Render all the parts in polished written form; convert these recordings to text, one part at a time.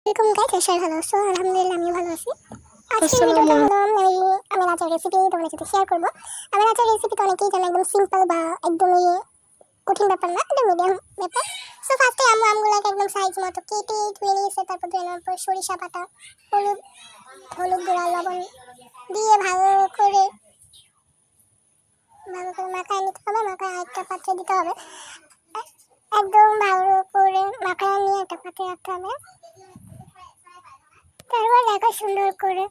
এরকম গাইতে শেয়ার ভালো আছো? আলহামদুলিল্লাহ আমিও ভালো আছি। আজকের ভিডিওটা হলো আমি রাজার রেসিপি তোমাদের সাথে শেয়ার করবো। আমি রাজার রেসিপিটা অনেকেই জানে, একদম সিম্পল বা একদমই কঠিন ব্যাপার না, একদম মিডিয়াম ব্যাপার। সো ফার্স্টে আমগুলোকে একদম সাইজ মতো কেটে ধুয়ে নিয়েছে। তারপর ধুয়ে নেওয়ার পর সরিষা বাটা, হলুদ হলুদ গুঁড়া, লবণ দিয়ে ভালো করে মাখায় নিতে হবে। মাখায় একটা পাত্রে দিতে হবে, একদম ভালো করে মাখায় নিয়ে একটা পাত্রে রাখতে হবে। তারপর দেখো সুন্দর করে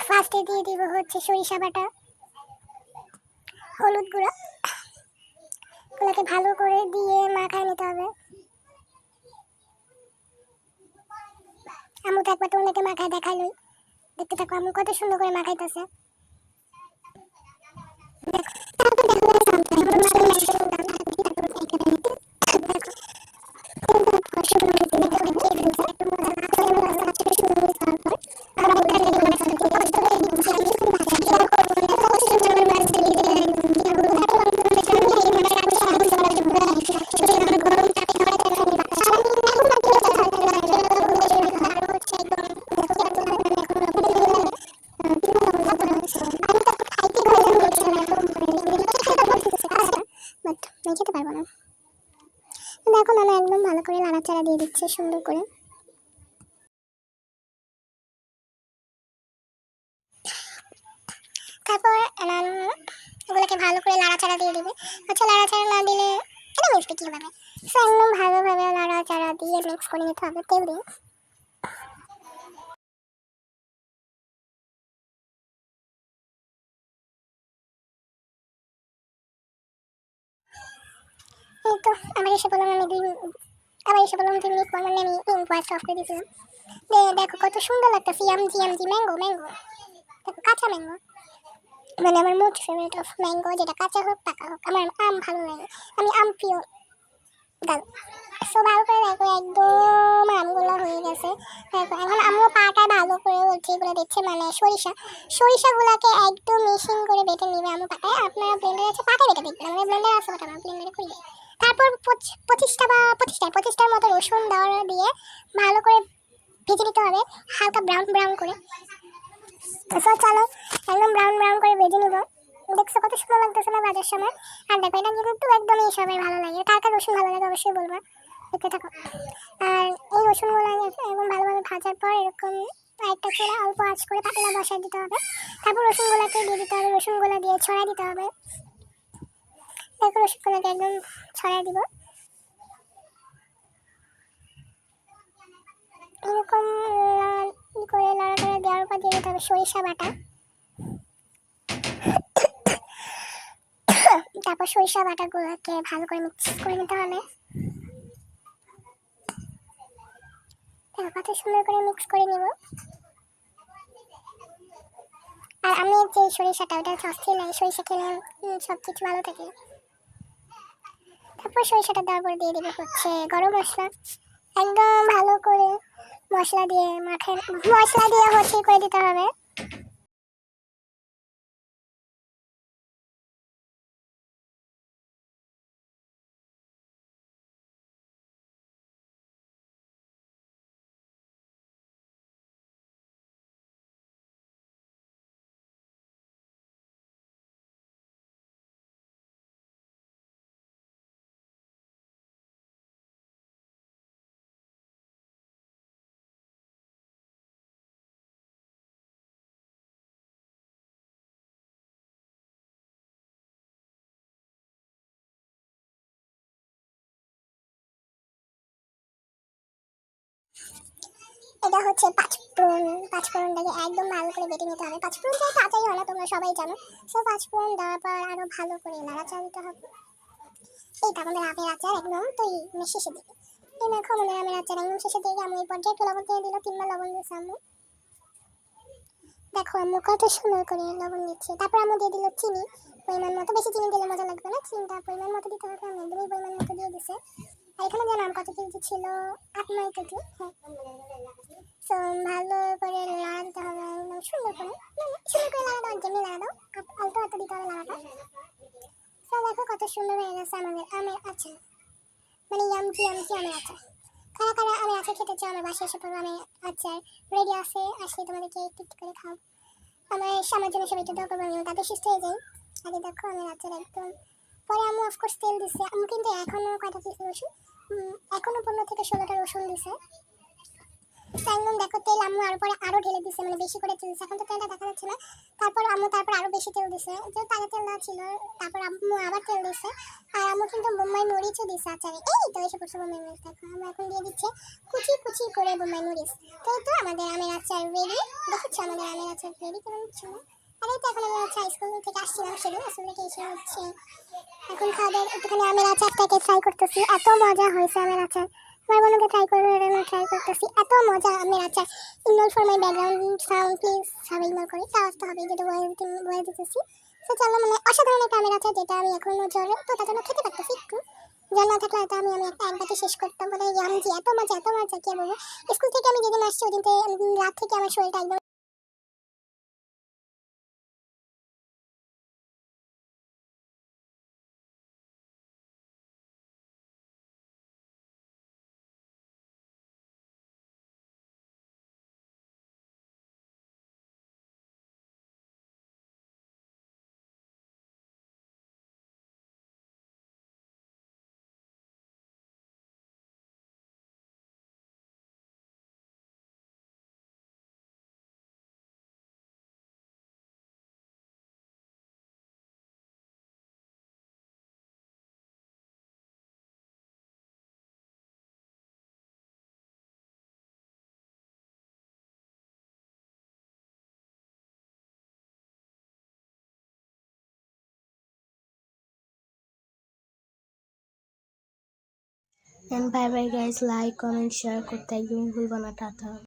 ফার্স্টে দিয়ে দিব হচ্ছে সরিষা বাটা, হলুদ গুঁড়া, ওগুলোকে ভালো করে দিয়ে মাখায় নিতে হবে। আমু তো একবার তোমাদেরকে মাখায় দেখাইলই, দেখতে থাকো আমু কত সুন্দর করে মাখাইতেছে। খেতে পারবো না। দেখো মামা একদম ভালো করে নাড়াচাড়া দিয়ে দিচ্ছে সুন্দর করে। তারপর এগুলোকে ভালো করে নাড়াচাড়া দিয়ে দিবে। আচ্ছা, নাড়াচাড়া না দিলে এটা মিষ্টি কীভাবে? সো একদম ভালোভাবে নাড়াচাড়া দিয়ে মিক্স করে নিতে হবে তেল দিয়ে। এই তো আবার এসে বললাম আমি 2 মিনিট পর, মানে আমি ভয়েসটা অফ করে দিয়েছিলাম। দেখো কত সুন্দর লাগতেছে, ইয়ামজি ইয়ামজি ম্যাঙ্গো ম্যাঙ্গো। দেখো কাঁচা ম্যাঙ্গো, মানে আমার মোস্ট ফেভারিট অফ ম্যাঙ্গো, যেটা কাঁচা হোক পাকা হোক, আমার আম ভালো লাগে, আমি আম প্রিয় গাল। সো ভালো করে দেখো একদম আমগুলো হয়ে গেছে। দেখো এখন আমিও পাটা ভালো করে হচ্ছে এগুলো দিচ্ছে, মানে সরিষাগুলোকে একদম মেশিন করে বেটে নিবে আমু পাটায়। আপনারা ব্লেন্ডার আছে পাটায় বেটে দিবেন, আমাদের ব্লেন্ডার আছে বাট আমরা ব্লেন্ডারে করি। তারপর 25টার মতো রসুন দিয়ে ভালো করে ভেজে নিতে হবে, হালকা ব্রাউন ব্রাউন করে। সো চলো একদম ব্রাউন ব্রাউন করে ভেজে নিব। দেখছো কত সুন্দর লাগতেছে না ভাজার সময়? আর দেখো এটা কিন্তু একদমই সবাই ভালো লাগে। কার কার রসুন ভালো লাগে অবশ্যই বলবা, দেখতে থাকো। আর এই রসুনগুলো একদম ভালোভাবে ভাজার পর এরকম একটা চুলা অল্প আঁচ করে পাতলা বসায় দিতে হবে। তারপর রসুনগুলোকে দিয়ে দিতে হবে, রসুনগুলো দিয়ে ছড়াই দিতে হবে। দেখো রসুনগুলোকে একদম ছড়াই দিব এরকম করে নাড়াচাড়া দেওয়ার পর দিয়ে দিতে হবে সরিষা বাটা। তারপর সরিষা বাটাগুলোকে ভালো করে মিক্স করে নিতে হবে। কত সুন্দর করে মিক্স করে নিব। আর আমি যে সরিষাটা, ওটা হচ্ছে অস্থির লাগে, সরিষা খেলে সব কিছু ভালো থাকে। তারপর সরিষাটা দেওয়ার পর দিয়ে দেবে হচ্ছে গরম মশলা, একদম ভালো করে মশলা দিয়ে হচ্ছে করে দিতে হবে। এটা হচ্ছে পাঁচফোড়নটাকে একদম ভালো করে বেটে নিতে হবে। পাঁচফোড়নটা কাঁচাই হয় না, তোমরা সবাই জানো। সো পাঁচফোড়ন দেওয়ার পর আরো ভালো করে নাড়াচাড়া দিতে হবে। এইটা আমাদের আমের আচার একদম তৈরি, মানে শেষে দিকে। এই দেখো আমাদের আমের আচার একদম শেষে দিকে। আমি এই পর্যায়ে একটু লবণ দিয়ে দিল, 3বার লবণ দিয়েছে আম্মু। দেখো আম্মু কত সুন্দর করে লবণ দিচ্ছে। তারপর আম্মু দিয়ে দিল চিনি পরিমাণ মতো, বেশি চিনি দিলে মজা লাগবে না, চিনিটা পরিমাণ মতো দিতে হবে। আমি একদমই পরিমাণ মতো দিয়ে দিছে। আর এখানে জানো আম কত কেজি ছিল? 8-9 কেজি। হ্যাঁ, সো ভালো করে লাড়া দিতে হবে একদম সুন্দর করে, লাড়া দাও, যেমনি লাড়া দাও, আলতো হাতে দিতে হবে লাড়াটা। সো দেখো কত সুন্দর হয়ে গেছে আমাদের আমের আচার, মানে ইয়ামচি আমের আচার। কারা কারা আমি আচার খেতে চাও আমার বাসায় এসে পড়ো, আমি আচার রেডি আছে, আসলে তোমাদেরকে একটু একটু করে খাও। আমার জন্য সবাই একটু দোয়া করবো, আমি তাদের সুস্থ হয়ে যাই। আগে দেখো আমার আচার একদম, পরে আম্মু অফকোর্স তেল দিচ্ছে, আম্মু কিন্তু এখনো কয়টা দিচ্ছে রসুন, এখনো 15 থেকে 16টা রসুন দিছে। একদম দেখো তেল আম্মু আরো পরে আরো ঢেলে দিছে, মানে বেশি করে তেল দিছে, এখন তো তেলটা দেখা যাচ্ছে না। তারপর আম্মু তারপর আরো বেশি তেল দিছে, যে তাজা তেল দেওয়া ছিল, তারপর আম্মু আবার তেল দিছে। আর আম্মু কিন্তু বোম্বাই মরিচও দিছে আচারে, এই তো এসে পড়ছে বোম্বাই মরিচ, দেখো আমরা এখন দিয়ে দিচ্ছে কুচি কুচি করে বোম্বাই মরিচ। তো এই তো আমাদের আমের আচার রেডি, দেখেছো আমাদের আমের আচার রেডি কেমন হচ্ছে না। আর এই তো এখন আমি হচ্ছে স্কুল থেকে আসছিলাম, সেদিন স্কুল থেকে এসে হচ্ছে এখন খাওয়া দাওয়া একটুখানি আমের আচারটাকে ট্রাই করতেছি, এত মজা হয়েছে আমের আচার। আমার বোনকে ট্রাই করতেছি, এত মজা আমের আচার। Ignore for my background sound please, সবাই ইগনোর করে, আওয়াজ তো হবে যেটা বয়ে দিতেছি। তো চলো, মানে অসাধারণ একটা আমের আচার, যেটা আমি এখনো জ্বরে তো তার জন্য খেতে পারতেছি একটু, জল না থাকলে হয়তো আমি একটা এক বাটি শেষ করতাম, বলে ইয়ামজি, এত মজা এত মজা, কি বলবো। স্কুল থেকে আমি যেদিন আসছি ওদিন রাত থেকে আমার শরীরটা একদম And bye bye guys, like comment share করতে একদমই ভুলবা না, টাটা।